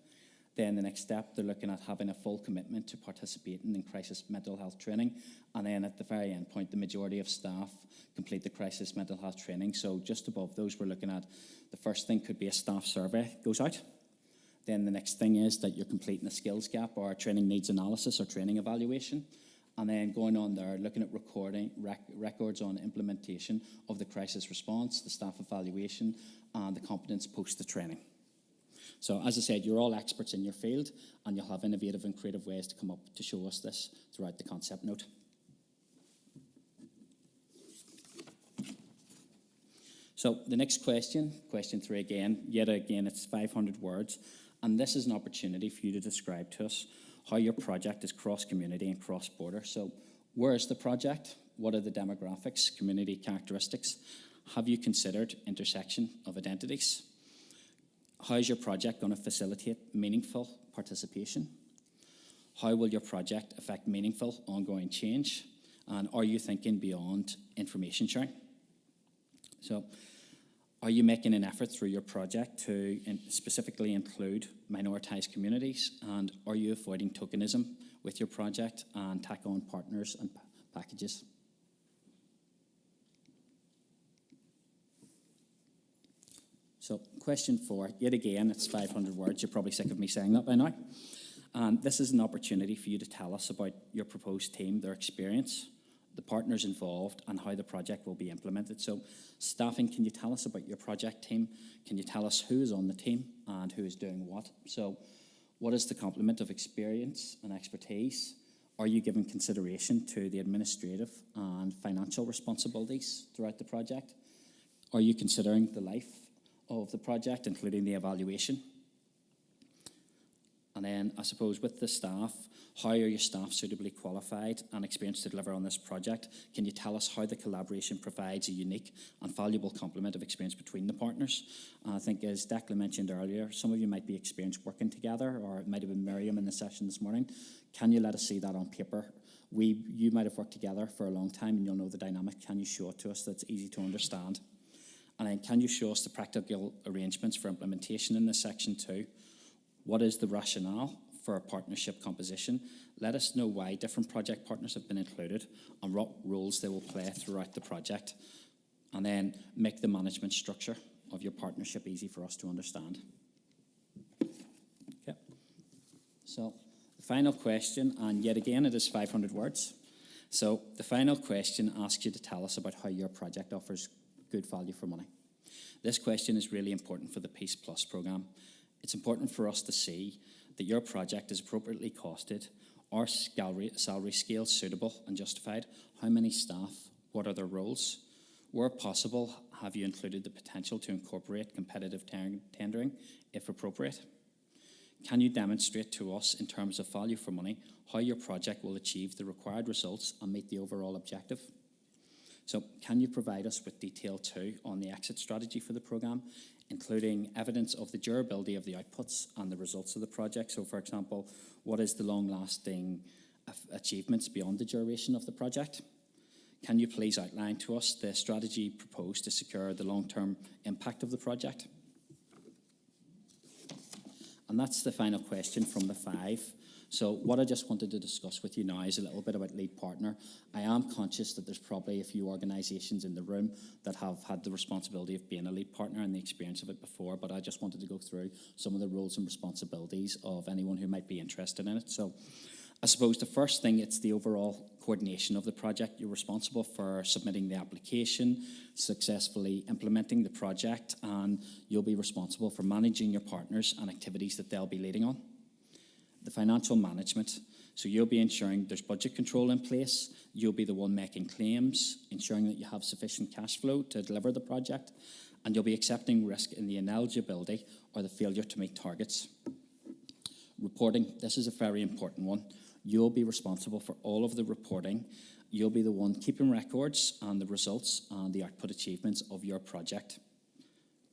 Then the next step, they're looking at having a full commitment to participating in crisis mental health training. And then at the very end point, the majority of staff complete the crisis mental health training. So just above those, we're looking at the first thing could be a staff survey goes out. Then the next thing is that you're completing a skills gap or a training needs analysis or training evaluation. And then going on there, looking at recording records on implementation of the crisis response, the staff evaluation, and the competence post the training. So as I said, you're all experts in your field, and you'll have innovative and creative ways to come up to show us this throughout the concept note. So the next question, question 3 again, yet again it's 500 words, and this is an opportunity for you to describe to us how your project is cross-community and cross-border. So where is the project? What are the demographics, community characteristics? Have you considered intersection of identities? How is your project going to facilitate meaningful participation? How will your project affect meaningful ongoing change? And are you thinking beyond information sharing? So, are you making an effort through your project to specifically include minoritized communities? And are you avoiding tokenism with your project and tack on partners and packages? So, question 4, yet again, it's 500 words. You're probably sick of me saying that by now. And this is an opportunity for you to tell us about your proposed team, their experience, the partners involved, and how the project will be implemented. So, staffing, can you tell us about your project team? Can you tell us who is on the team and who is doing what? So, what is the complement of experience and expertise? Are you giving consideration to the administrative and financial responsibilities throughout the project? Are you considering the life of the project, including the evaluation? And then, I suppose, with the staff, how are your staff suitably qualified and experienced to deliver on this project? Can you tell us how the collaboration provides a unique and valuable complement of experience between the partners? I think, as Declan mentioned earlier, some of you might be experienced working together, or it might have been Miriam in the session this morning. Can you let us see that on paper? You might have worked together for a long time and you'll know the dynamic. Can you show it to us that's easy to understand? And then, can you show us the practical arrangements for implementation in this section too? What is the rationale for a partnership composition? Let us know why different project partners have been included and what roles they will play throughout the project. And then make the management structure of your partnership easy for us to understand. Okay. So the final question, and yet again it is 500 words. So the final question asks you to tell us about how your project offers good value for money. This question is really important for the PEACEPLUS programme. It's important for us to see that your project is appropriately costed, are salary scales suitable and justified, how many staff, what are their roles. Where possible, have you included the potential to incorporate competitive tendering if appropriate? Can you demonstrate to us in terms of value for money how your project will achieve the required results and meet the overall objective? So can you provide us with detail too on the exit strategy for the programme, including evidence of the durability of the outputs and the results of the project? So, for example, what is the long-lasting achievements beyond the duration of the project? Can you please outline to us the strategy proposed to secure the long-term impact of the project? And that's the final question from the 5. So what I just wanted to discuss with you now is a little bit about lead partner. I am conscious that there's probably a few organisations in the room that have had the responsibility of being a lead partner and the experience of it before, but I just wanted to go through some of the roles and responsibilities of anyone who might be interested in it. So I suppose the first thing, it's the overall coordination of the project. You're responsible for submitting the application, successfully implementing the project, and you'll be responsible for managing your partners and activities that they'll be leading on. The financial management, so you'll be ensuring there's budget control in place, you'll be the one making claims, ensuring that you have sufficient cash flow to deliver the project, and you'll be accepting risk in the ineligibility or the failure to meet targets. Reporting, this is a very important one. You'll be responsible for all of the reporting. You'll be the one keeping records on the results and the output achievements of your project.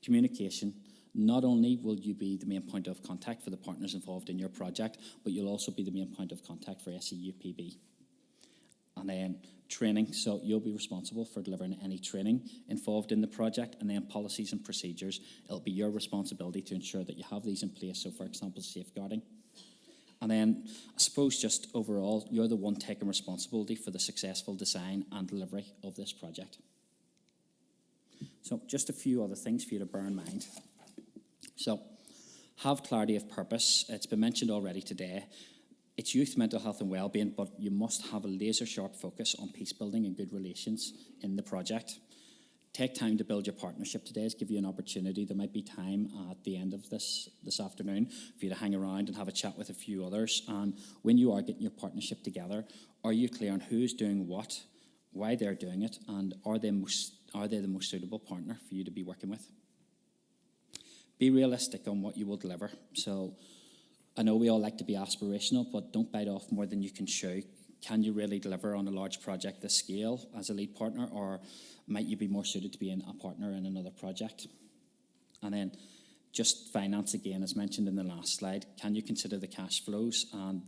Communication. Not only will you be the main point of contact for the partners involved in your project, but you'll also be the main point of contact for SEUPB. And then training, so you'll be responsible for delivering any training involved in the project, and then policies and procedures. It'll be your responsibility to ensure that you have these in place, so for example, safeguarding. And then I suppose just overall, you're the one taking responsibility for the successful design and delivery of this project. So just a few other things for you to bear in mind. So, have clarity of purpose. It's been mentioned already today. It's youth mental health and wellbeing, but you must have a laser-sharp focus on peace building and good relations in the project. Take time to build your partnership today. Give you an opportunity. There might be time at the end of this afternoon for you to hang around and have a chat with a few others. And when you are getting your partnership together, are you clear on who's doing what, why they're doing it, and are Are they the most suitable partner for you to be working with? Be realistic on what you will deliver. So I know we all like to be aspirational, but don't bite off more than you can chew. Can you really deliver on a large project this scale as a lead partner, or might you be more suited to being a partner in another project? And then just finance again, as mentioned in the last slide. Can you consider the cash flows and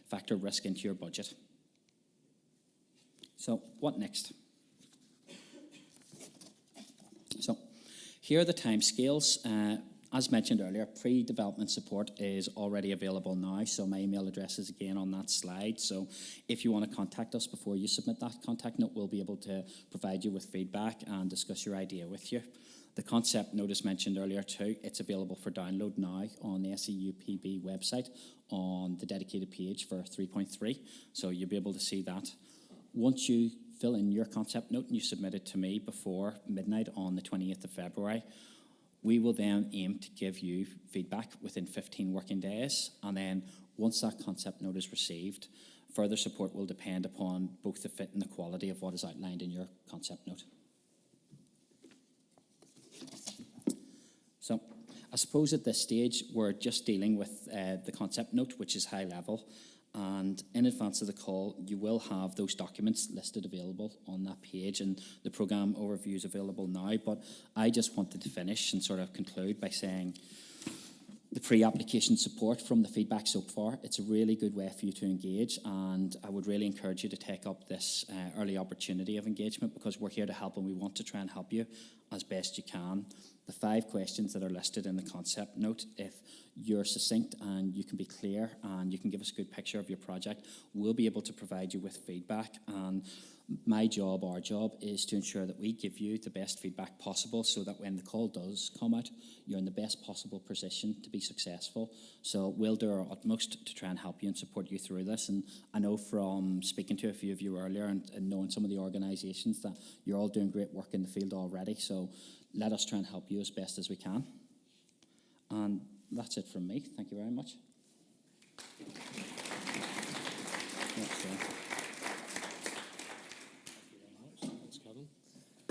factor risk into your budget? So what next? So here are the timescales. As mentioned earlier, pre-development support is already available now, so my email address is again on that slide. So if you want to contact us before you submit that contact note, we'll be able to provide you with feedback and discuss your idea with you. The concept note is mentioned earlier too. It's available for download now on the SEUPB website on the dedicated page for 3.3, so you'll be able to see that. Once you fill in your concept note and you submit it to me before midnight on the 20th of February, we will then aim to give you feedback within 15 working days. And then once that concept note is received, further support will depend upon both the fit and the quality of what is outlined in your concept note. So I suppose at this stage, we're just dealing with the concept note, which is high level. And in advance of the call, you will have those documents listed available on that page, and the programme overview is available now. But I just wanted to finish and sort of conclude by saying the pre-application support from the feedback so far, it's a really good way for you to engage, and I would really encourage you to take up this early opportunity of engagement, because we're here to help and we want to try and help you as best you can. The 5 questions that are listed in the concept note, if you're succinct and you can be clear and you can give us a good picture of your project, we'll be able to provide you with feedback. And my job, our job, is to ensure that we give you the best feedback possible so that when the call does come out, you're in the best possible position to be successful. So we'll do our utmost to try and help you and support you through this. And I know from speaking to a few of you earlier and knowing some of the organisations that you're all doing great work in the field already. So let us try and help you as best as we can. And that's it from me. Thank you very much.